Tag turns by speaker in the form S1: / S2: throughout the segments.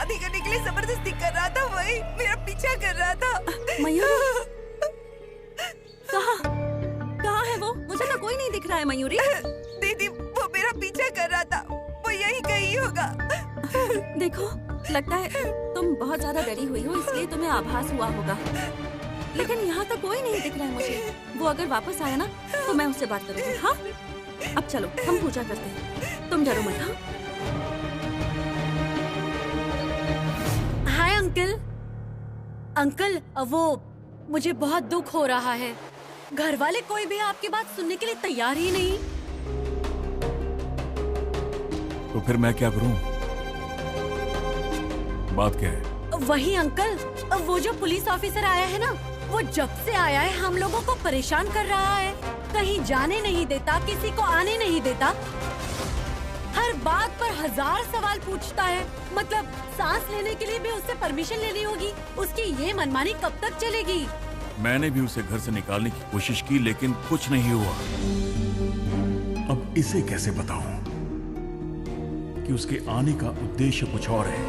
S1: शादी करने के लिए जबरदस्ती कर रहा था, वही मेरा पीछा कर रहा था।
S2: मयूरी, कहाँ है वो? मुझे तो कोई नहीं दिख रहा है मयूरी।
S1: दीदी वो मेरा पीछा कर रहा था, वो यही कहीं होगा।
S2: देखो, लगता है तुम बहुत ज्यादा डरी हुई हो, इसलिए तुम्हें आभास हुआ होगा, लेकिन यहाँ तो कोई नहीं दिख रहा है मुझे। वो अगर वापस आया ना तो मैं उससे बात करूँगी। हाँ, अब चलो हम पूजा करते हैं, तुम डरो मत। हाँ,
S3: हाय अंकल। अंकल, वो मुझे बहुत दुख हो रहा है। घर वाले कोई भी आपकी बात सुनने के लिए तैयार ही नहीं।
S4: तो फिर मैं क्या करूं? बात क्या है?
S3: वही अंकल, वो जो पुलिस ऑफिसर आया है ना, वो जब से आया है हम लोगों को परेशान कर रहा है। कहीं जाने नहीं देता, किसी को आने नहीं देता, हर बात पर 1000 सवाल पूछता है। मतलब सांस लेने के लिए भी उससे परमिशन लेनी होगी। उसकी ये मनमानी कब तक चलेगी?
S4: मैंने भी उसे घर से निकालने की कोशिश की, लेकिन कुछ नहीं हुआ। अब इसे कैसे बताऊं कि उसके आने का उद्देश्य कुछ और है?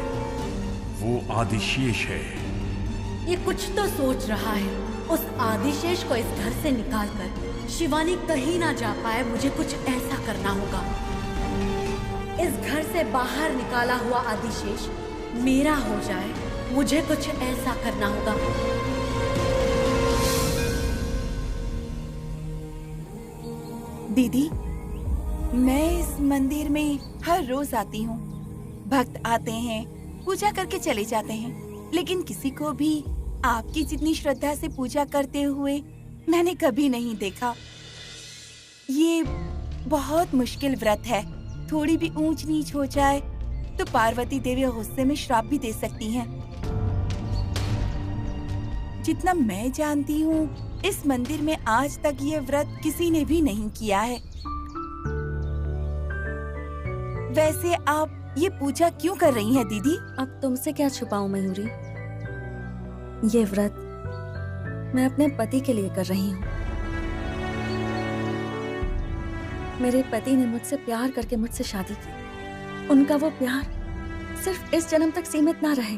S4: वो आदिशेष है।
S3: ये कुछ तो सोच रहा है। उस आदिशेष को इस घर से निकालकर शिवानी कहीं ना जा पाए, मुझे कुछ ऐसा करना होगा। इस घर से बाहर निकाला हुआ आदिशेष मेरा हो जाए, मुझे कुछ ऐसा करना होगा।
S1: दीदी, मैं इस मंदिर में हर रोज आती हूँ। भक्त आते हैं, पूजा करके चले जाते हैं, लेकिन किसी को भी आपकी जितनी श्रद्धा से पूजा करते हुए मैंने कभी नहीं देखा। ये बहुत मुश्किल व्रत है। थोड़ी भी ऊंच नीच हो जाए तो पार्वती देवी गुस्से में श्राप भी दे सकती हैं। जितना मैं जानती हूँ, इस मंदिर में आज तक ये व्रत किसी ने भी नहीं किया है। वैसे आप ये पूजा क्यों कर रही हैं दीदी?
S2: अब तुमसे क्या छुपाऊं मयूरी, ये व्रत मैं अपने पति के लिए कर रही हूँ। मेरे पति ने मुझसे प्यार करके मुझसे शादी की। उनका वो प्यार सिर्फ इस जन्म तक सीमित ना रहे,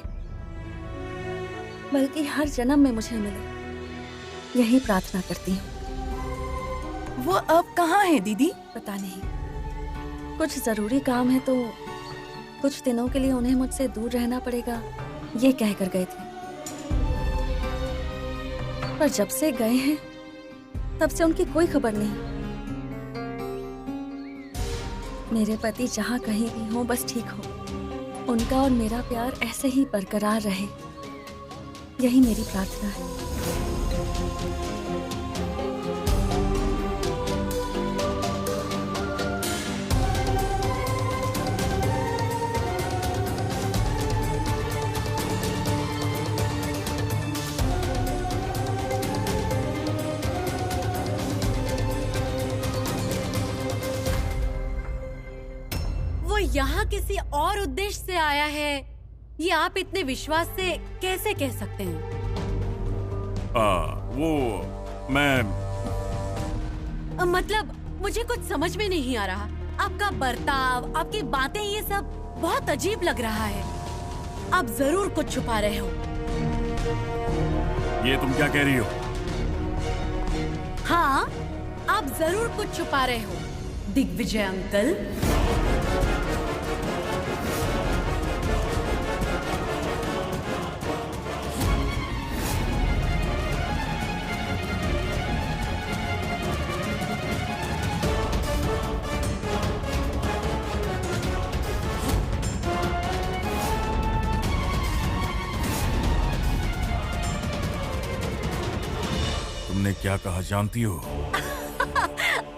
S2: बल्कि हर जन्म में मुझे मिले, यही प्रार्थना करती हूँ।
S1: वो अब कहाँ है दीदी?
S2: पता नहीं, कुछ जरूरी काम है तो कुछ दिनों के लिए उन्हें मुझसे दूर रहना पड़ेगा, ये कहकर गए थे। पर जब से गए हैं तब से उनकी कोई खबर नहीं। मेरे पति जहाँ कहीं भी हो बस ठीक हो, उनका और मेरा प्यार ऐसे ही बरकरार रहे, यही मेरी प्रार्थना है।
S3: यहाँ किसी और उद्देश्य से आया है, ये आप इतने विश्वास से कैसे कह सकते हैं?
S4: वो मैं
S3: मतलब मुझे कुछ समझ में नहीं आ रहा। आपका बर्ताव, आपकी बातें, ये सब बहुत अजीब लग रहा है। आप जरूर कुछ छुपा रहे हो।
S4: ये तुम क्या कह रही हो?
S3: हाँ, आप जरूर कुछ छुपा रहे हो दिग्विजय अंकल।
S4: तुमने क्या कहा जानती हो?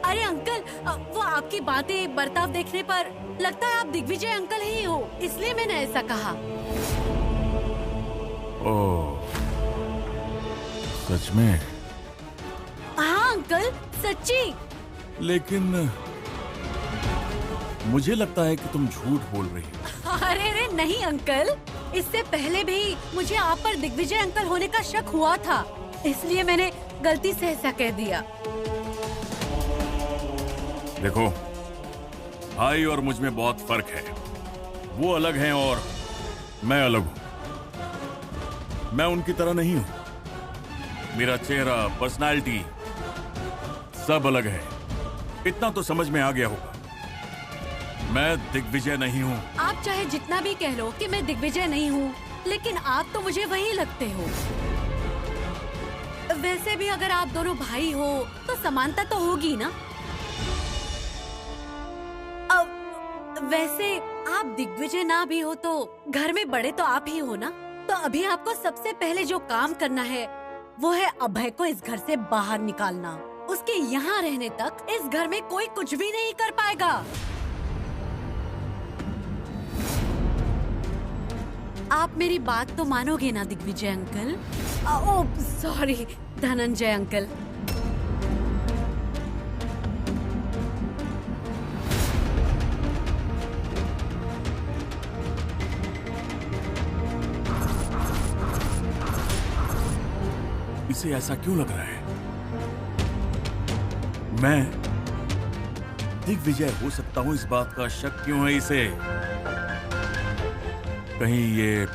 S3: अरे अंकल, वो आपकी बातें, बर्ताव देखने पर लगता है आप दिग्विजय अंकल ही हो, इसलिए मैंने ऐसा कहा।
S4: ओह, सच में?
S3: हाँ अंकल, सच्ची।
S4: लेकिन मुझे लगता है कि तुम झूठ बोल रही हो।
S3: अरे नहीं अंकल, इससे पहले भी मुझे आप पर दिग्विजय अंकल होने का शक हुआ था, इसलिए मैंने गलती से ऐसा कह दिया।
S4: देखो, भाई और मुझ में बहुत फर्क है। वो अलग हैं और मैं अलग हूं। मैं उनकी तरह नहीं हूं। मेरा चेहरा, पर्सनालिटी सब अलग है। इतना तो समझ में आ गया होगा। मैं दिग्विजय नहीं हूं।
S3: आप चाहे जितना भी कह लो कि मैं दिग्विजय नहीं हूँ, लेकिन आप तो मुझे वही लगते हो। वैसे भी अगर आप दोनों भाई हो तो समानता तो होगी ना। अब वैसे आप दिग्विजय ना भी हो तो घर में बड़े तो आप ही हो ना। तो अभी आपको सबसे पहले जो काम करना है वो है अभय को इस घर से बाहर निकालना। उसके यहाँ रहने तक इस घर में कोई कुछ भी नहीं कर पाएगा। आप मेरी बात तो मानोगे ना Digvijay uncle? Oh sorry, Dhananjay uncle.
S4: इसे ऐसा क्यों लग रहा है? मैं दिग्विजय हो सकता हूं, इस बात का शक क्यों है इसे? कहीं ये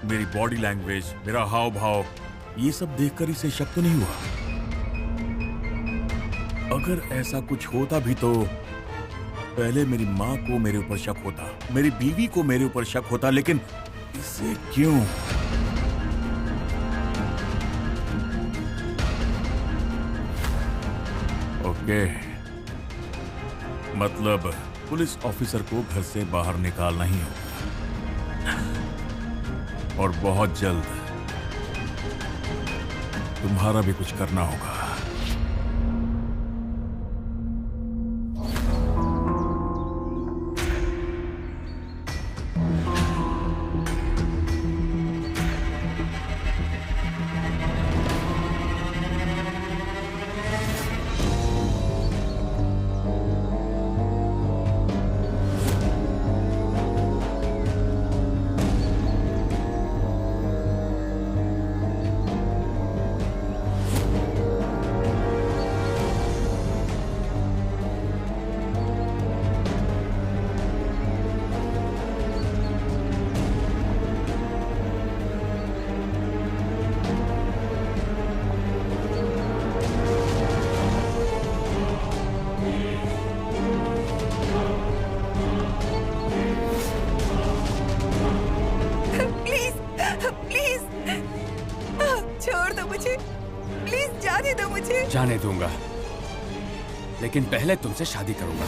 S4: मेरी बॉडी लैंग्वेज, मेरा हाव भाव, ये सब देखकर इसे शक तो नहीं हुआ? अगर ऐसा कुछ होता भी तो पहले मेरी माँ को मेरे ऊपर शक होता, मेरी बीवी को मेरे ऊपर शक होता, लेकिन इसे क्यों? ओके, मतलब पुलिस ऑफिसर को घर से बाहर निकालना ही होगा, और बहुत जल्द तुम्हारा भी कुछ करना होगा।
S5: जाने दूंगा, लेकिन पहले तुमसे शादी करूंगा।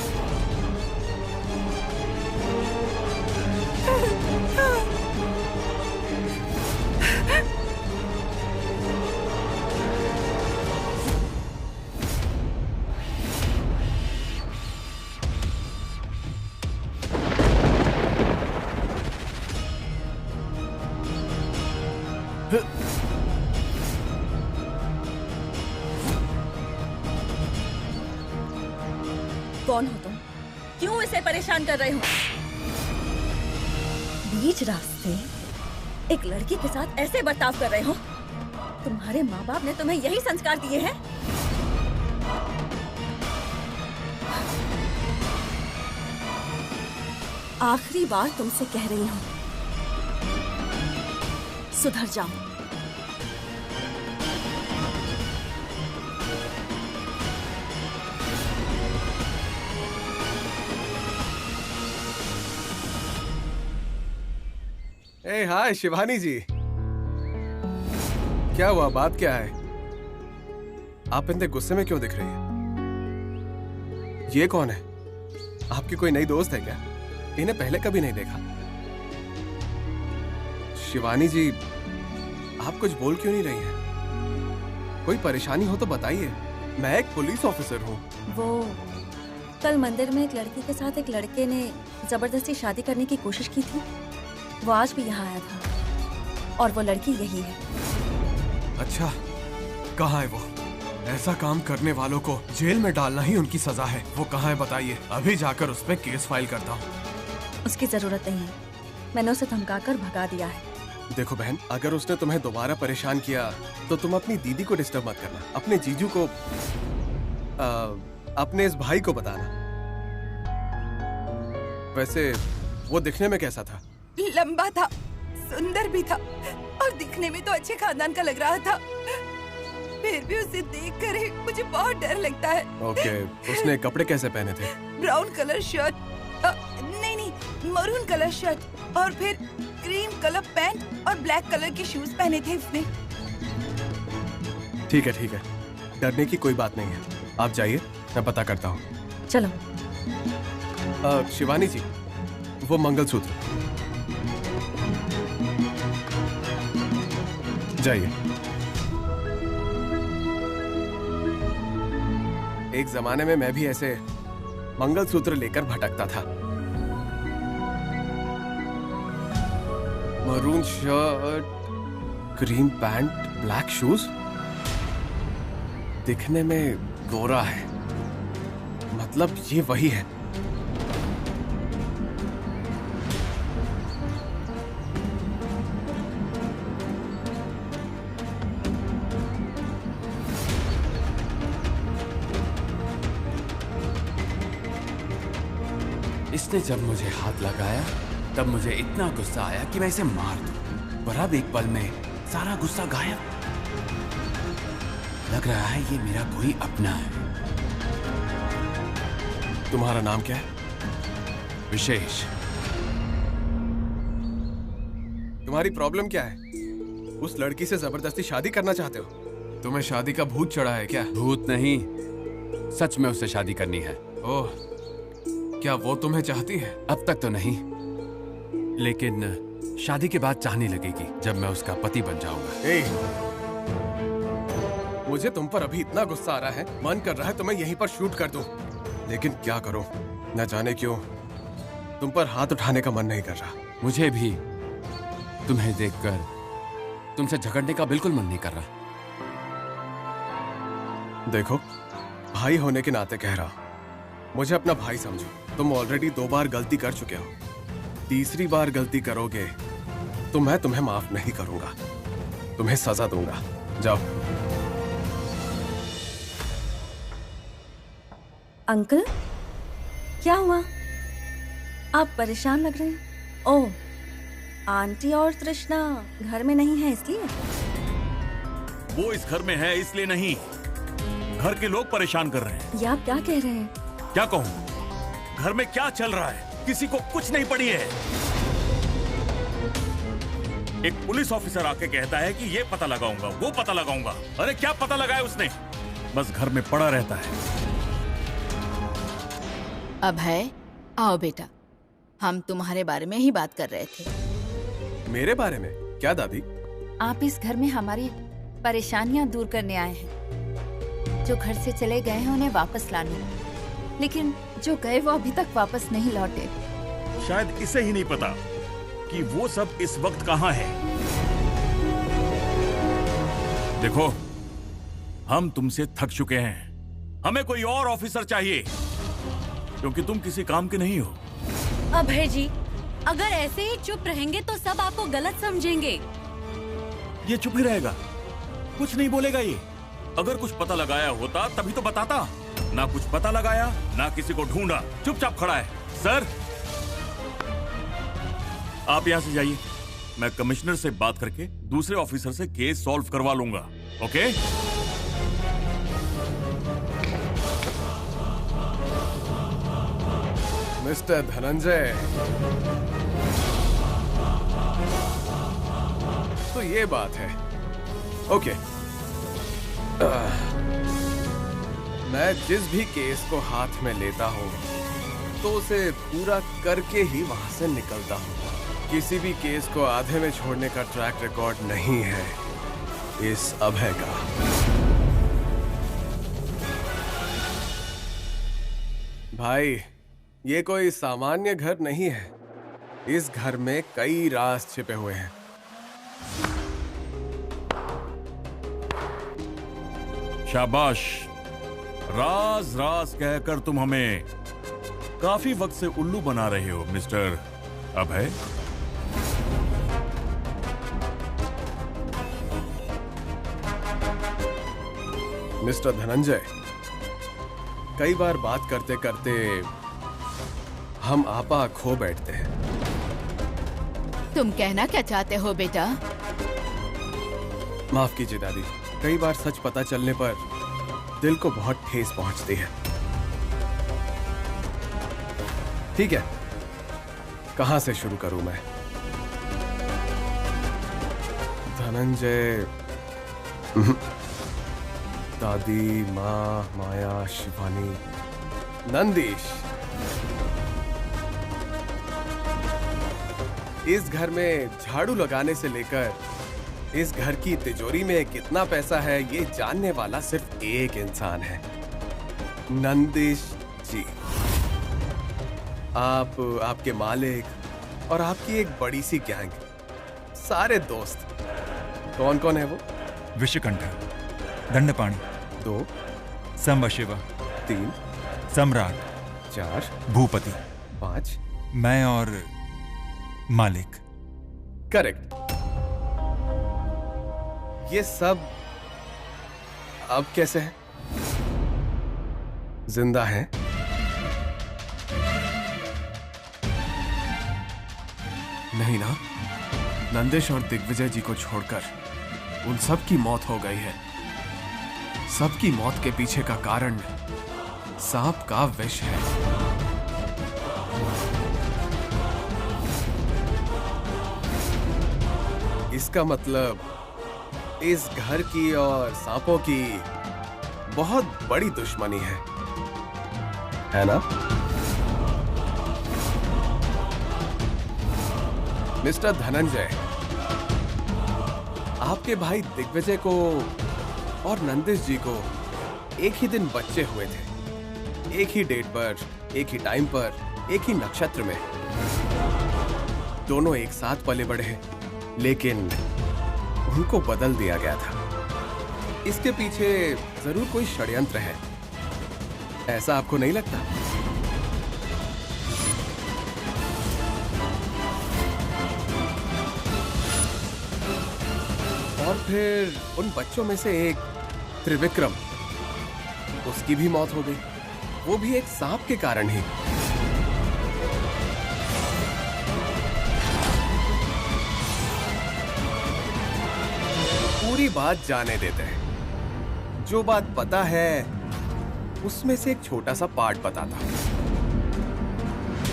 S2: कौन हो तुम? क्यों इसे परेशान कर रहे हो? बीच रास्ते एक लड़की के साथ ऐसे बर्ताव कर रहे हो? तुम्हारे माँ बाप ने तुम्हें यही संस्कार दिए हैं? आखिरी बार तुमसे कह रही हूँ, सुधर जाओ।
S6: ए हाय शिवानी जी, क्या हुआ? बात क्या है? आप इतने गुस्से में क्यों दिख रही है? ये कौन है? आपकी कोई नई दोस्त है क्या? इन्हें पहले कभी नहीं देखा। शिवानी जी, आप कुछ बोल क्यों नहीं रही हैं? कोई परेशानी हो तो बताइए, मैं एक पुलिस ऑफिसर हूँ।
S2: वो कल मंदिर में एक लड़की के साथ एक लड़के ने जबरदस्ती शादी करने की कोशिश की थी। वो आज भी यहाँ आया था और वो लड़की यही है।
S6: अच्छा, कहाँ है वो? ऐसा काम करने वालों को जेल में डालना ही उनकी सजा है। वो कहाँ है बताइए, अभी जाकर उस पे केस फाइल करता हूँ।
S2: उसकी जरूरत नहीं है, मैंने उसे धमकाकर भगा दिया है।
S6: देखो बहन, अगर उसने तुम्हें दोबारा परेशान किया तो तुम अपनी दीदी को डिस्टर्ब मत करना, अपने जीजू को, अपने इस भाई को बताना। वैसे वो दिखने में कैसा था?
S1: लंबा था, सुंदर भी था और दिखने में तो अच्छे खानदान का लग रहा था। फिर भी उसे देखकर ही मुझे बहुत डर लगता है।
S6: ओके, उसने कपड़े कैसे पहने थे?
S1: ब्राउन कलर शर्ट, नहीं, मरून कलर शर्ट और फिर क्रीम कलर पैंट और ब्लैक कलर के शूज पहने थे उसने।
S6: ठीक है, डरने की कोई बात नहीं है। आप जाइए, मैं पता करता हूँ।
S2: चलो।
S6: शिवानी जी, वो मंगलसूत्र। जाइए। एक जमाने में मैं भी ऐसे मंगलसूत्र लेकर भटकता था। Maroon shirt, cream pant, black shoes. दिखने में गोरा है, मतलब ये वही है।
S5: इसने जब मुझे हाथ लगाया तब मुझे इतना गुस्सा आया कि मैं इसे मार दूं, पर अब एक पल में सारा गुस्सा गायब। लग रहा है ये मेरा कोई अपना है।
S6: तुम्हारा नाम क्या है?
S5: विशेष।
S6: तुम्हारी प्रॉब्लम क्या है? उस लड़की से जबरदस्ती शादी करना चाहते हो? तुम्हें शादी का भूत चढ़ा है क्या?
S5: भूत नहीं, सच में उससे शादी करनी है।
S6: ओह, क्या वो तुम्हें चाहती है?
S5: अब तक तो नहीं, लेकिन शादी के बाद चाहने लगेगी जब मैं उसका पति बन जाऊंगा।
S6: मुझे तुम पर अभी इतना गुस्सा आ रहा है, मन कर रहा है तो मैं यहीं पर शूट कर दूं, लेकिन क्या करूं, न जाने क्यों तुम पर हाथ उठाने का मन नहीं कर रहा।
S5: मुझे भी तुम्हें देखकर तुमसे झगड़ने का बिल्कुल मन नहीं कर रहा।
S6: देखो, भाई होने के नाते कह रहा, मुझे अपना भाई समझो। तुम ऑलरेडी 2 बार गलती कर चुके हो, तीसरी बार गलती करोगे तो मैं तुम्हें माफ नहीं करूंगा, तुम्हें सजा दूंगा। जाओ।
S2: अंकल, क्या हुआ? आप परेशान लग रहे हैं। ओह, आंटी और तृष्णा घर में नहीं है इसलिए?
S4: वो इस घर में है इसलिए नहीं, घर के लोग परेशान कर रहे हैं।
S2: ये आप क्या कह रहे हैं?
S4: क्या कहूँ, घर में क्या चल रहा है किसी को कुछ नहीं पड़ी है। एक पुलिस ऑफिसर आके कहता है कि ये पता लगाऊंगा, वो पता लगाऊंगा। अरे क्या पता लगाया उसने, बस घर में पड़ा रहता है।
S7: अभय, आओ बेटा, हम तुम्हारे बारे में ही बात कर रहे थे।
S6: मेरे बारे में? क्या दादी?
S1: आप इस घर में हमारी परेशानियां दूर करने आए हैं। जो घर से चले गए हैं उन्हें वापस लाने, लेकिन जो गए वो अभी तक वापस नहीं लौटे।
S4: शायद इसे ही नहीं पता कि वो सब इस वक्त कहाँ है। देखो, हम तुमसे थक चुके हैं, हमें कोई और ऑफिसर चाहिए, क्योंकि तुम किसी काम के नहीं हो।
S3: अभय जी, अगर ऐसे ही चुप रहेंगे तो सब आपको गलत समझेंगे।
S4: ये चुप ही रहेगा, कुछ नहीं बोलेगा ये। अगर कुछ पता लगाया होता तभी तो बताता। ना कुछ पता लगाया, ना किसी को ढूंढा, चुपचाप खड़ा है। सर, आप यहां से जाइए, मैं कमिश्नर से बात करके दूसरे ऑफिसर से केस सॉल्व करवा लूंगा। ओके?
S6: मिस्टर धनंजय, तो ये बात है। ओके, मैं जिस भी केस को हाथ में लेता हूँ तो उसे पूरा करके ही वहां से निकलता हूँ। किसी भी केस को आधे में छोड़ने का ट्रैक रिकॉर्ड नहीं है इस अभय का। भाई, ये कोई सामान्य घर नहीं है, इस घर में कई राज छिपे हुए हैं।
S4: शाबाश, राज राज कहकर तुम हमें काफी वक्त से उल्लू बना रहे हो मिस्टर अभय।
S6: मिस्टर धनंजय, कई बार बात करते करते हम आपा खो बैठते हैं।
S7: तुम कहना क्या चाहते हो बेटा?
S6: माफ कीजिए दादी, कई बार सच पता चलने पर दिल को बहुत ठेस पहुंचती है। ठीक है, कहां से शुरू करूं मैं? धनंजय, दादी, माँ, माया, शिवानी, नंदीश। इस घर में झाड़ू लगाने से लेकर इस घर की तिजोरी में कितना पैसा है ये जानने वाला सिर्फ एक इंसान है, नंदीश जी। आप, आपके मालिक और आपकी एक बड़ी सी गैंग, सारे दोस्त। कौन कौन है वो?
S8: विषकंठ, दंडपाणि,
S6: 2,
S8: संबशिव,
S6: 3,
S8: सम्राट,
S6: 4,
S8: भूपति,
S6: 5।
S8: मैं और मालिक।
S6: करेक्ट। ये सब अब कैसे हैं? जिंदा हैं? नहीं ना? नंदेश और दिग्विजय जी को छोड़कर उन सब की मौत हो गई है। सबकी मौत के पीछे का कारण सांप का विष है। इसका मतलब इस घर की और सांपों की बहुत बड़ी दुश्मनी है ना? मिस्टर धनंजय, आपके भाई दिग्विजय को और नंदिश जी को एक ही दिन बच्चे हुए थे, एक ही डेट पर, एक ही टाइम पर, एक ही नक्षत्र में। दोनों एक साथ पले बढ़े हैं, लेकिन उनको बदल दिया गया था। इसके पीछे जरूर कोई षड्यंत्र है, ऐसा आपको नहीं लगता? और फिर उन बच्चों में से एक त्रिविक्रम, उसकी भी मौत हो गई, वो भी एक सांप के कारण ही। पूरी बात जाने देते हैं। जो बात पता है उसमें से एक छोटा सा पार्ट बताता हूं।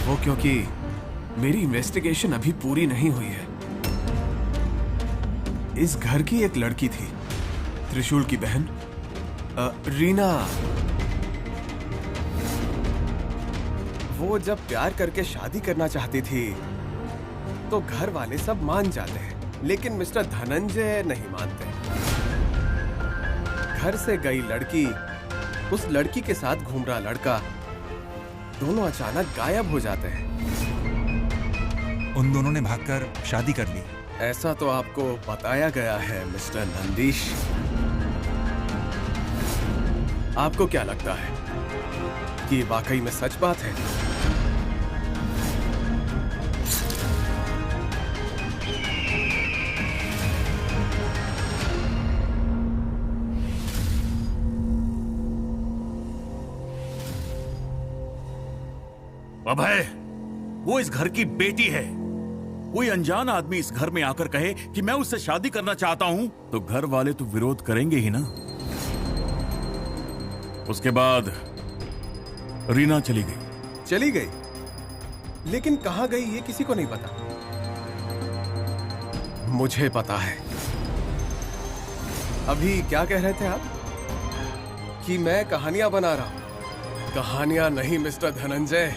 S6: वो क्योंकि मेरी इन्वेस्टिगेशन अभी पूरी नहीं हुई है। इस घर की एक लड़की थी, त्रिशूल की बहन, रीना। वो जब प्यार करके शादी करना चाहती थी तो घर वाले सब मान जाते हैं, लेकिन मिस्टर धनंजय नहीं मानते। घर से गई लड़की, उस लड़की के साथ घूम रहा लड़का, दोनों अचानक गायब हो जाते हैं।
S8: उन दोनों ने भागकर शादी कर ली।
S6: ऐसा तो आपको बताया गया है मिस्टर नंदीश। आपको क्या लगता है कि ये वाकई में सच बात है?
S4: अभय, वो इस घर की बेटी है। कोई अनजान आदमी इस घर में आकर कहे कि मैं उससे शादी करना चाहता हूं, तो घर वाले तो विरोध करेंगे ही ना। उसके बाद रीना चली गई।
S6: चली गई, लेकिन कहां गई ये किसी को नहीं पता। मुझे पता है। अभी क्या कह रहे थे आप? कि मैं कहानियां बना रहा हूं? कहानियां नहीं मिस्टर धनंजय,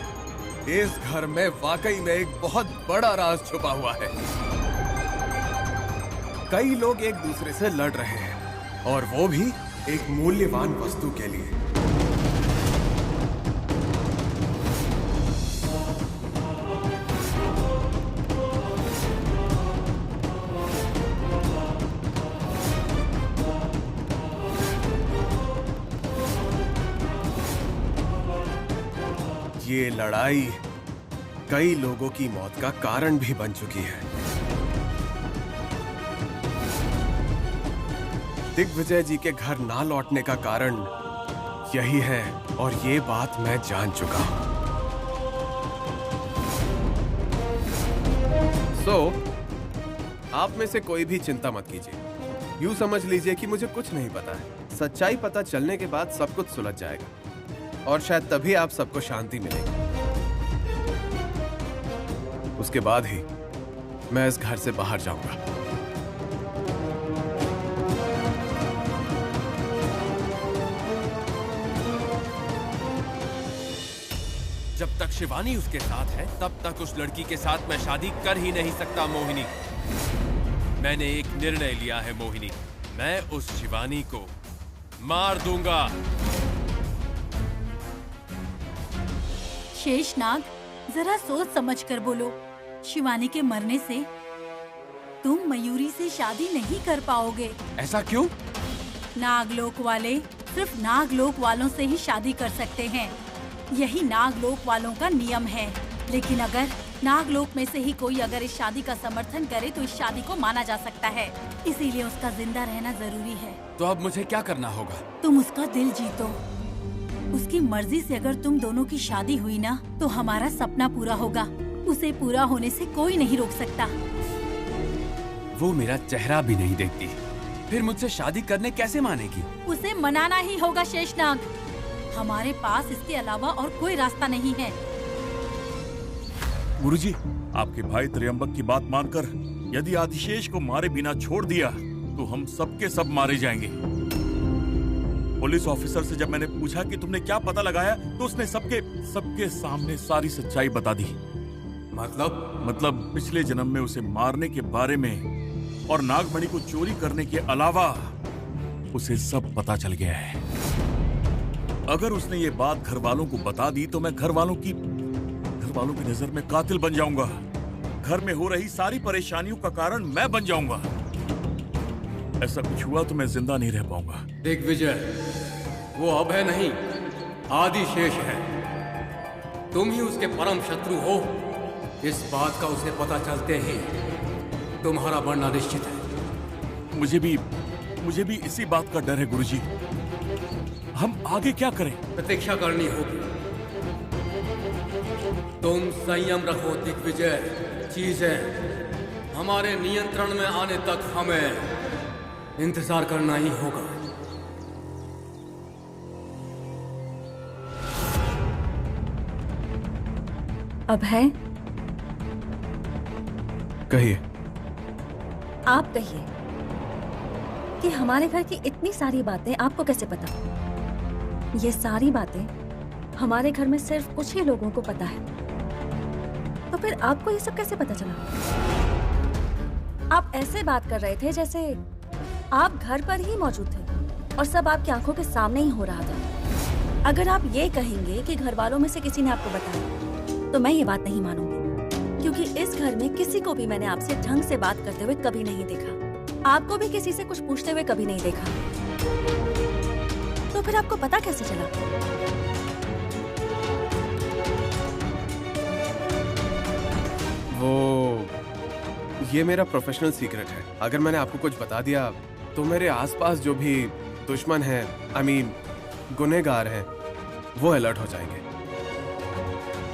S6: इस घर में वाकई में एक बहुत बड़ा राज छुपा हुआ है। कई लोग एक दूसरे से लड़ रहे हैं, और वो भी एक मूल्यवान वस्तु के लिए। ये लड़ाई कई लोगों की मौत का कारण भी बन चुकी है। दिग्विजय जी के घर ना लौटने का कारण यही है, और ये बात मैं जान चुका हूं। आप में से कोई भी चिंता मत कीजिए। यूं समझ लीजिए कि मुझे कुछ नहीं पता है। सच्चाई पता चलने के बाद सब कुछ सुलझ जाएगा और शायद तभी आप सबको शांति मिलेगी। उसके बाद ही मैं इस घर से बाहर जाऊंगा।
S5: जब तक शिवानी उसके साथ है तब तक उस लड़की के साथ मैं शादी कर ही नहीं सकता मोहिनी। मैंने एक निर्णय लिया है मोहिनी, मैं उस शिवानी को मार दूंगा।
S3: शेषनाग, जरा सोच समझ कर बोलो। शिवानी के मरने से तुम मयूरी से शादी नहीं कर पाओगे।
S5: ऐसा क्यों?
S3: नागलोक वाले सिर्फ नागलोक वालों से ही शादी कर सकते हैं। यही नागलोक वालों का नियम है। लेकिन अगर नागलोक में से ही कोई अगर इस शादी का समर्थन करे तो इस शादी को माना जा सकता है। इसीलिए उसका जिंदा रहना जरूरी है।
S5: तो अब मुझे क्या करना होगा?
S3: तुम उसका दिल जीतो। उसकी मर्जी से अगर तुम दोनों की शादी हुई ना तो हमारा सपना पूरा होगा। उसे पूरा होने से कोई नहीं रोक सकता।
S5: वो मेरा चेहरा भी नहीं देखती, फिर मुझसे शादी करने कैसे मानेगी?
S3: उसे मनाना ही होगा शेषनाग। हमारे पास इसके अलावा और कोई रास्ता नहीं है।
S4: गुरुजी, आपके भाई त्र्यंबक की बात मानकर यदि आदिशेष को मारे बिना छोड़ दिया तो हम सबके सब मारे जाएंगे। पुलिस ऑफिसर से जब मैंने पूछा कि तुमने क्या पता लगाया तो उसने सबके सामने सारी सच्चाई बता दी। मतलब पिछले जन्म में उसे मारने के बारे में और नागमणि को चोरी करने के अलावा उसे सब पता चल गया है। अगर उसने ये बात घर वालों को बता दी तो मैं घर वालों की नजर में कातिल बन जाऊंगा। घर में हो रही सारी परेशानियों का कारण मैं बन जाऊंगा। ऐसा कुछ हुआ तो मैं जिंदा नहीं रह पाऊंगा।
S9: दिग्विजय, वो अभय नहीं आदिशेष है। तुम ही उसके परम शत्रु हो। इस बात का उसे पता चलते ही तुम्हारा मरना निश्चित है।
S4: मुझे भी इसी बात का डर है गुरुजी। हम आगे क्या करें?
S9: प्रतीक्षा करनी होगी। तुम संयम रखो दिग्विजय। चीजें हमारे नियंत्रण में आने तक हमें इंतजार करना ही होगा।
S2: अभय,
S6: कहिए।
S2: आप कहिए कि हमारे घर की इतनी सारी बातें आपको कैसे पता? ये सारी बातें हमारे घर में सिर्फ कुछ ही लोगों को पता है। तो फिर आपको ये सब कैसे पता चला? आप ऐसे बात कर रहे थे जैसे आप घर पर ही मौजूद थे और सब आपकी आंखों के सामने ही हो रहा था। अगर आप ये कहेंगे कि घर वालों में से किसी ने आपको बताया तो मैं ये बात नहीं मानूंगी, क्योंकि इस घर में किसी को भी मैंने आपसे ढंग से बात करते हुए कभी नहीं देखा। आपको भी किसी से कुछ पूछते हुए कभी नहीं देखा। तो फिर आपको पता कैसे चला?
S6: ये मेरा प्रोफेशनल सीक्रेट है। अगर मैंने आपको कुछ बता दिया तो मेरे आसपास जो भी दुश्मन हैं, गुनहगार हैं, वो अलर्ट हो जाएंगे।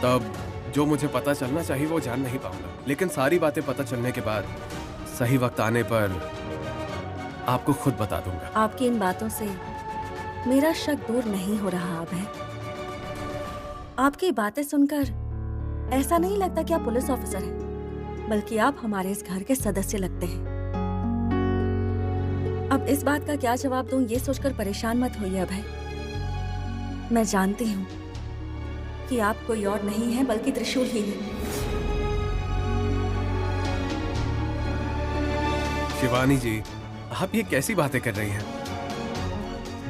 S6: तब जो मुझे पता चलना चाहिए वो जान नहीं पाऊंगा। लेकिन सारी बातें पता चलने के बाद सही वक्त आने पर आपको खुद बता दूंगा।
S2: आपकी इन बातों से मेरा शक दूर नहीं हो रहा अभय। आपकी बातें सुनकर ऐसा नहीं लगता कि आप पुलिस ऑफिसर हैं, बल्कि आप हमारे इस घर के सदस्य लगते हैं। अब इस बात का क्या जवाब दूं ये सोचकर परेशान मत होइए अभय। मैं जानती हूँ कि आप कोई और नहीं है बल्कि त्रिशूल ही है।
S6: शिवानी जी, आप ये कैसी बातें कर रही हैं?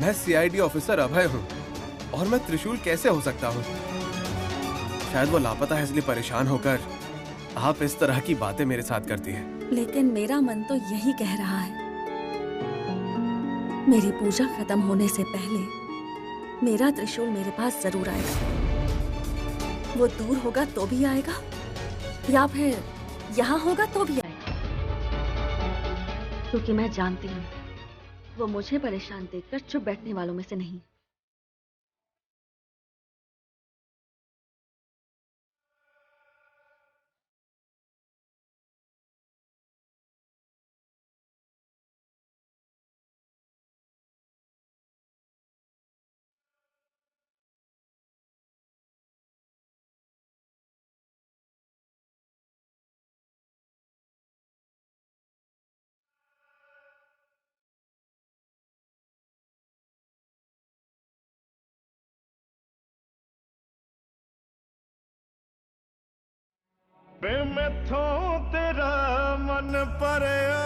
S6: मैं सीआईडी ऑफिसर अभय हूँ और मैं त्रिशूल कैसे हो सकता हूँ? शायद वो लापता है इसलिए परेशान होकर आप इस तरह की बातें मेरे साथ करती हैं।
S2: लेकिन मेरा मन तो यही कह रहा है, मेरी पूजा खत्म होने से पहले मेरा त्रिशूल मेरे पास जरूर आएगा। वो दूर होगा तो भी आएगा या फिर यहाँ होगा तो भी आएगा, क्योंकि मैं जानती हूँ वो मुझे परेशान देखकर चुप बैठने वालों में से नहीं।
S10: वे मैथों तेरा मन परया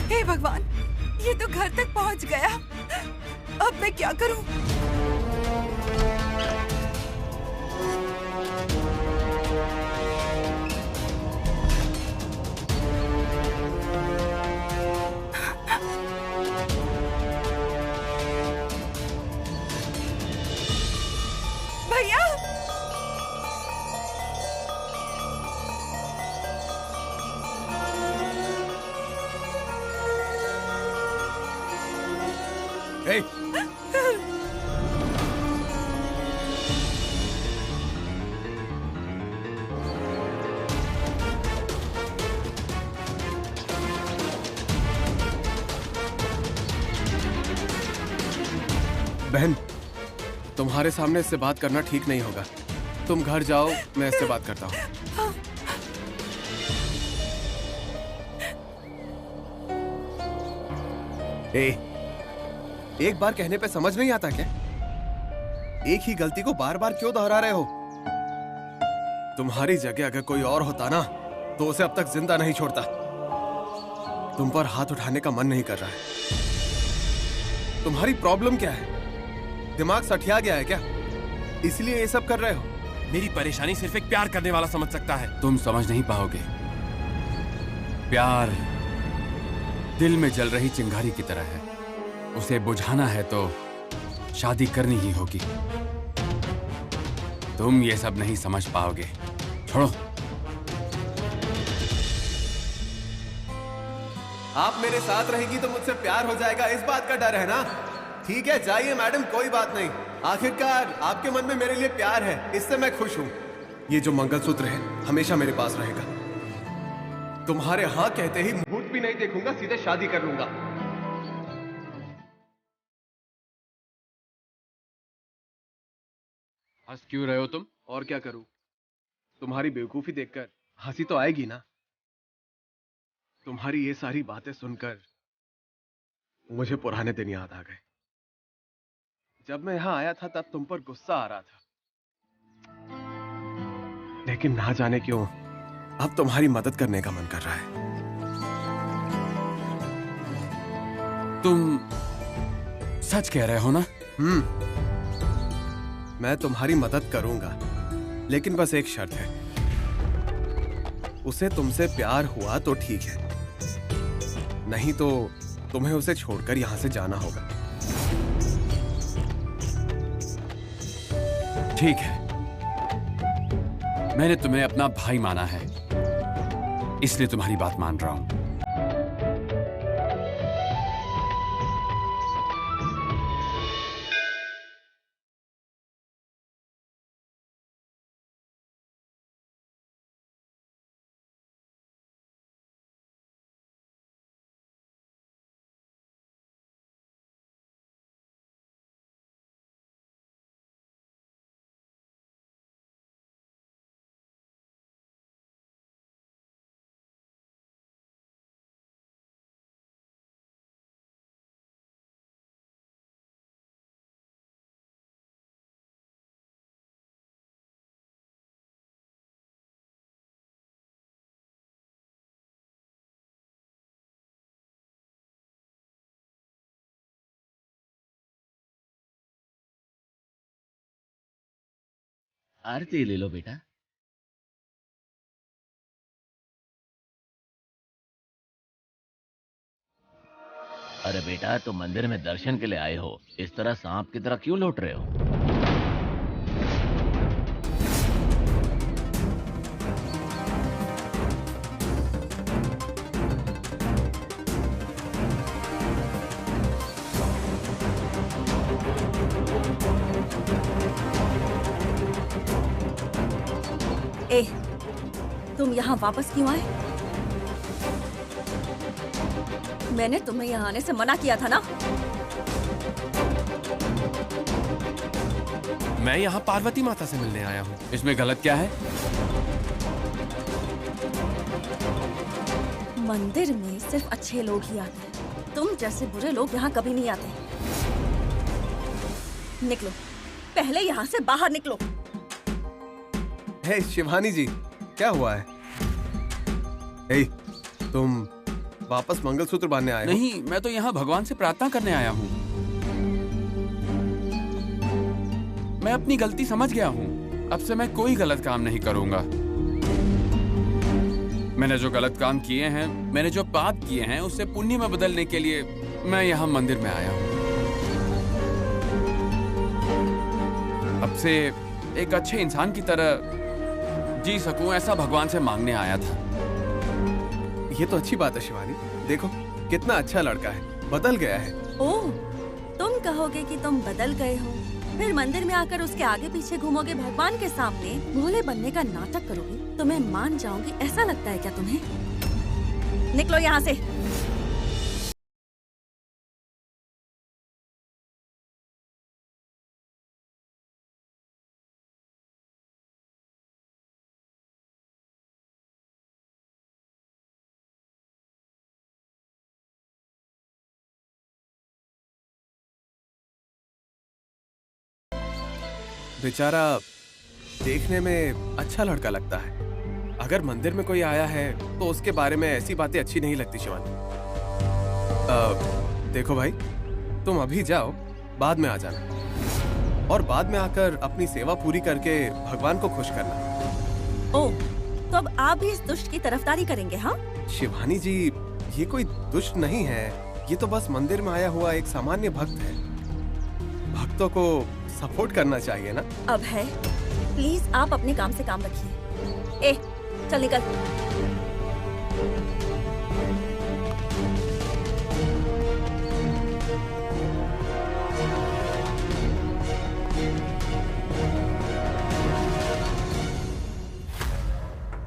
S1: हे भगवान, ये तो घर तक पहुंच गया। अब मैं क्या करूं? भैया,
S6: Hey! बहन, तुम्हारे सामने इससे बात करना ठीक नहीं होगा। तुम घर जाओ, मैं इससे बात करता हूँ। एक बार कहने पे समझ नहीं आता क्या? एक ही गलती को बार बार क्यों दोहरा रहे हो? तुम्हारी जगह अगर कोई और होता ना, तो उसे अब तक जिंदा नहीं छोड़ता। तुम पर हाथ उठाने का मन नहीं कर रहा है। तुम्हारी प्रॉब्लम क्या है? दिमाग सठिया गया है क्या? इसलिए ये सब कर रहे हो?
S5: मेरी परेशानी सिर्फ एक प्यार करने वाला समझ सकता है। तुम समझ नहीं पाओगे। प्यार दिल में जल रही चिंगारी की तरह है। उसे बुझाना है तो शादी करनी ही होगी। तुम ये सब नहीं समझ पाओगे। छोड़ो।
S6: आप मेरे साथ रहेगी तो मुझसे प्यार हो जाएगा, इस बात का डर है ना? ठीक है, जाइए मैडम, कोई बात नहीं। आखिरकार आपके मन में मेरे लिए प्यार है, इससे मैं खुश हूं। ये जो मंगलसूत्र है हमेशा मेरे पास रहेगा। तुम्हारे हाँ कहते ही मुहूर्त भी नहीं देखूंगा, सीधे शादी कर लूंगा।
S5: हंस क्यों रहे हो तुम?
S6: और क्या करूं? तुम्हारी बेवकूफी देखकर हंसी तो आएगी ना। तुम्हारी ये सारी बातें सुनकर मुझे पुराने दिन याद आ गए। जब मैं यहां आया था तब तुम पर गुस्सा आ रहा था, लेकिन ना जाने क्यों अब तुम्हारी मदद करने का मन कर रहा है।
S5: तुम सच कह रहे हो ना?
S6: मैं तुम्हारी मदद करूंगा, लेकिन बस एक शर्त है। उसे तुमसे प्यार हुआ तो ठीक है, नहीं तो तुम्हें उसे छोड़कर यहां से जाना होगा।
S5: ठीक है, मैंने तुम्हें अपना भाई माना है, इसलिए तुम्हारी बात मान रहा हूं।
S11: आरती ले लो बेटा। अरे बेटा, तुम मंदिर में दर्शन के लिए आए हो, इस तरह सांप की तरह क्यों लौट रहे हो?
S2: तुम यहाँ वापस क्यों आए? मैंने तुम्हें यहाँ आने से मना किया था ना?
S5: मैं यहाँ पार्वती माता से मिलने आया हूँ। इसमें गलत क्या है?
S2: मंदिर में सिर्फ अच्छे लोग ही आते हैं। तुम जैसे बुरे लोग यहाँ कभी नहीं आते। निकलो, पहले यहाँ से बाहर निकलो।
S6: हे शिवानी जी, क्या हुआ है? हे, तुम वापस मंगलसूत्र बांधने आए हो?
S12: नहीं, मैं तो यहाँ भगवान से प्रार्थना करने आया हूँ। मैं अपनी गलती समझ गया हूँ। अब से मैं कोई गलत काम नहीं करूँगा। मैंने जो गलत काम किए हैं, मैंने जो पाप किए हैं, उससे पुण्य में बदलने के लिए मैं यहाँ मंदिर में आया हूँ। अब से एक अच्छे इंसान की तरह जी सकूं, ऐसा भगवान से मांगने आया था।
S6: ये तो अच्छी बात है शिवानी। देखो कितना अच्छा लड़का है, बदल गया है।
S2: ओह, तुम कहोगे कि तुम बदल गए हो, फिर मंदिर में आकर उसके आगे पीछे घूमोगे, भगवान के सामने भोले बनने का नाटक करोगे, तो मैं मान जाऊंगी। ऐसा लगता है क्या तुम्हें? निकलो यहाँ से।
S6: बेचारा देखने में अच्छा लड़का लगता है। अगर मंदिर में कोई आया है तो उसके बारे में ऐसी बातें अच्छी नहीं लगती शिवानी। देखो भाई, तुम अभी जाओ, बाद में आ जाना, और बाद में आकर अपनी सेवा पूरी करके भगवान को खुश करना।
S2: ओह, तो अब आप भी इस दुष्ट की तरफदारी करेंगे? हाँ
S6: शिवानी जी, ये कोई दुष्ट नहीं है, ये तो बस मंदिर में आया हुआ एक सामान्य भक्त है। भक्तों को सपोर्ट करना चाहिए ना।
S2: अब है, प्लीज आप अपने काम से काम रखिए। ए, चल निकल।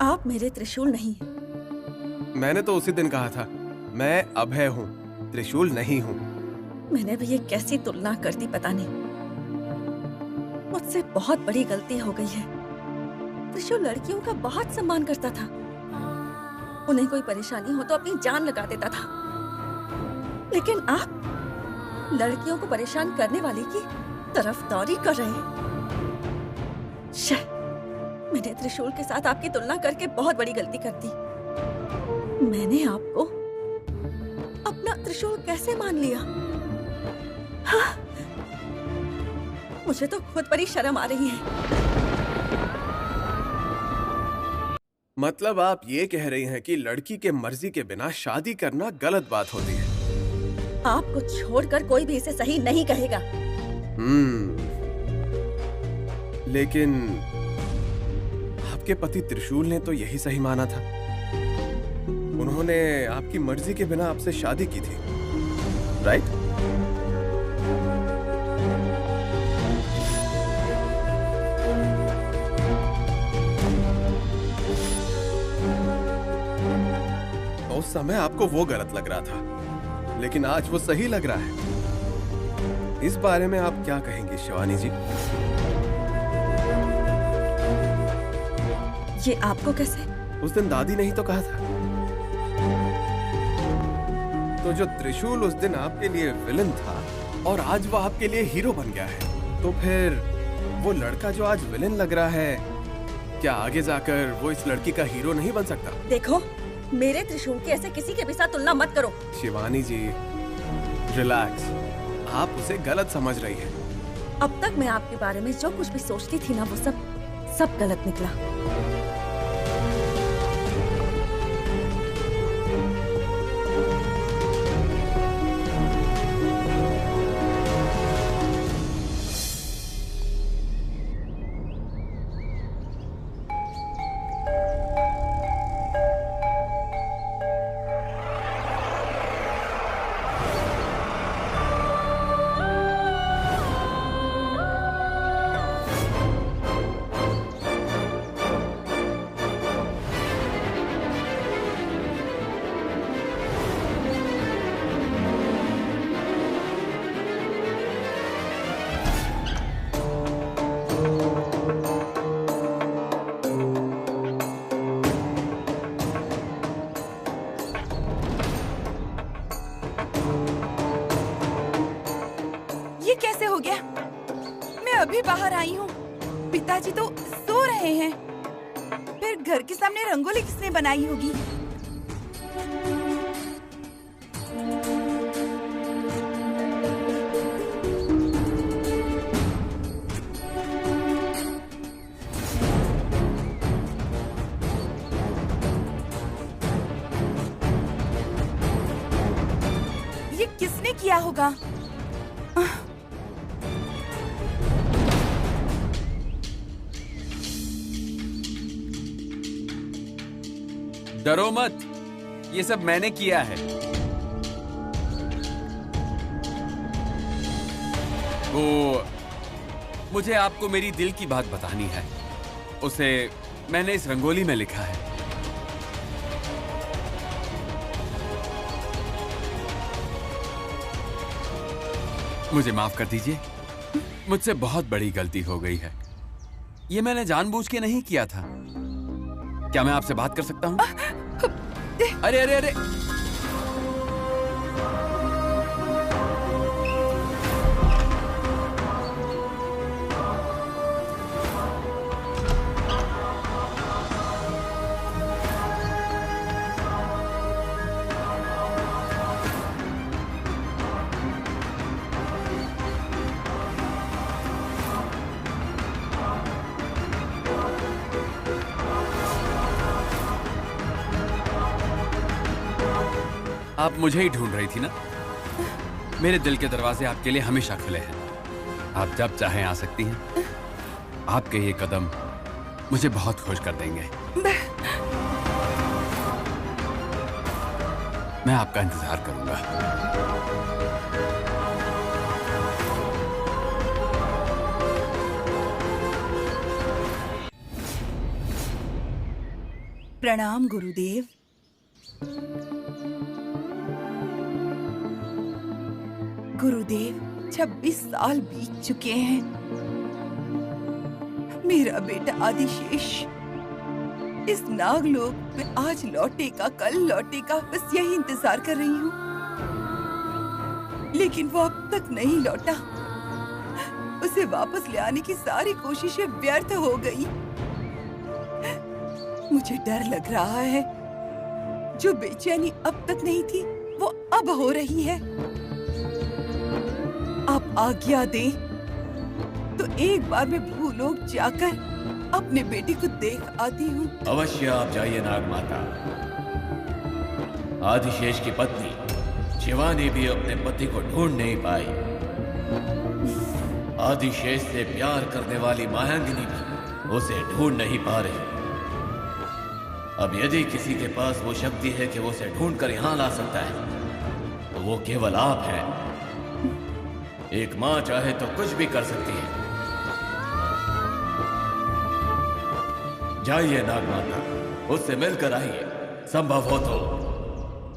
S2: आप मेरे त्रिशूल नहीं हैं।
S6: मैंने तो उसी दिन कहा था, मैं अभय हूँ, त्रिशूल नहीं हूँ।
S2: मैंने भी ये कैसी तुलना कर दी पता नहीं। मुझसे बहुत बड़ी गलती हो गई है। त्रिशूल लड़कियों का बहुत सम्मान करता था। उन्हें कोई परेशानी हो तो अपनी जान लगा देता था। लेकिन आप लड़कियों को परेशान करने वाले की तरफदारी कर रहे हैं। शे, मैंने त्रिशूल के साथ आपकी तुलना करके बहुत बड़ी गलती कर दी। मैंने आपको अपना त्रिशूल कैसे मान लिया? हाँ, मुझे तो खुद पर ही शर्म आ रही है।
S6: मतलब आप ये कह रही हैं कि लड़की के मर्जी के बिना शादी करना गलत बात होती है?
S2: आपको छोड़कर कोई भी इसे सही नहीं कहेगा।
S6: लेकिन आपके पति त्रिशूल ने तो यही सही माना था। उन्होंने आपकी मर्जी के बिना आपसे शादी की थी, राइट? उस समय आपको वो गलत लग रहा था, लेकिन आज वो सही लग रहा है। इस बारे में आप क्या कहेंगी शिवानी जी?
S2: ये आपको कैसे?
S6: उस दिन दादी ने ही तो कहा था। तो जो त्रिशूल उस दिन आपके लिए विलन था और आज वो आपके लिए हीरो बन गया है, तो फिर वो लड़का जो आज विलन लग रहा है, क्या आगे जाकर वो इस लड़की का हीरो नहीं बन सकता?
S2: देखो, मेरे त्रिशूल की ऐसे किसी के भी साथ तुलना मत करो।
S6: शिवानी जी, रिलैक्स, आप उसे गलत समझ रही हैं।
S2: अब तक मैं आपके बारे में जो कुछ भी सोचती थी ना, वो सब गलत निकला।
S1: अभी बाहर आई हूँ। पिताजी तो सो रहे हैं। फिर घर के सामने रंगोली किसने बनाई होगी? ये किसने किया होगा?
S12: डरो मत, ये सब मैंने किया है। वो मुझे आपको मेरी दिल की बात बतानी है। उसे मैंने इस रंगोली में लिखा है। मुझे माफ कर दीजिए, मुझसे बहुत बड़ी गलती हो गई है। ये मैंने जानबूझ के नहीं किया था। क्या मैं आपसे बात कर सकता हूँ? अरे अरे अरे, आप मुझे ही ढूंढ रही थी ना? मेरे दिल के दरवाजे आपके लिए हमेशा खुले हैं। आप जब चाहें आ सकती हैं। आपके ये कदम मुझे बहुत खुश कर देंगे। मैं आपका इंतजार करूंगा।
S1: प्रणाम गुरुदेव। गुरुदेव, 26 साल बीत चुके हैं। मेरा बेटा आदिशेष इस नागलोक में आज लौटेगा, कल लौटेगा, बस यही इंतजार कर रही हूँ। लेकिन वो अब तक नहीं लौटा। उसे वापस ले आने की सारी कोशिशें व्यर्थ हो गई। मुझे डर लग रहा है, जो बेचैनी अब तक नहीं थी वो अब हो रही है। आप आज्ञा दें तो एक बार मैं भूलोक जाकर अपने बेटे को देख आती हूँ।
S11: अवश्य आप जाइए नागमाता। आदिशेष की पत्नी शिवानी भी अपने पति को ढूंढ नहीं पाई। आदिशेष से प्यार करने वाली मायांगिनी भी उसे ढूंढ नहीं पा रही। अब यदि किसी के पास वो शक्ति है कि वो उसे ढूंढ कर यहाँ ला सकता है, तो वो केवल आप हैं। एक माँ चाहे तो कुछ भी कर सकती है। जाइए नागमाता, उससे मिलकर आइए। संभव हो तो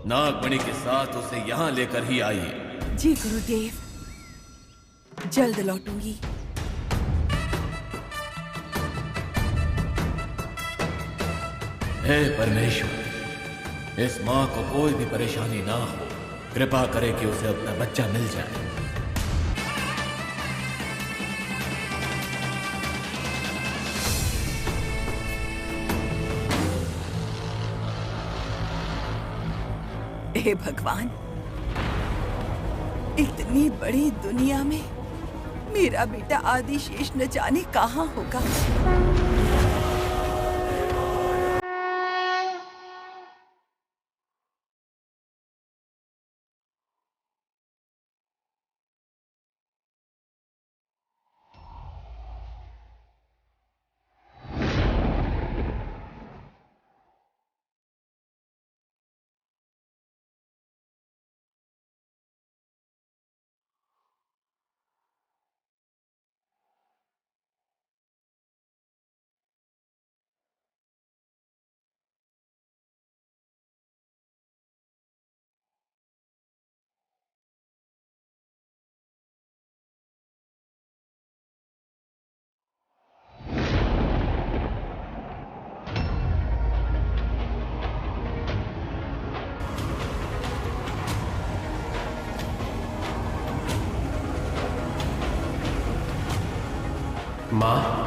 S11: नागमणि के साथ उसे यहाँ लेकर ही आइए।
S1: जी गुरुदेव, जल्द लौटूंगी।
S11: हे परमेश्वर, इस माँ को कोई भी परेशानी ना हो। कृपा करे कि उसे अपना बच्चा मिल जाए।
S1: हे भगवान, इतनी बड़ी दुनिया में मेरा बेटा आदिशेष न जाने कहाँ होगा।
S6: माँ,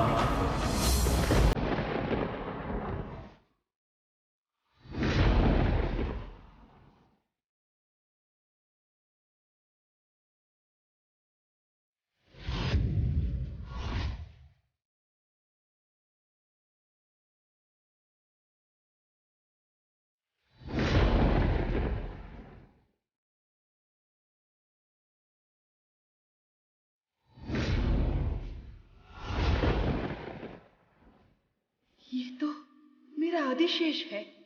S1: ये तो मेरा आदिशेष है।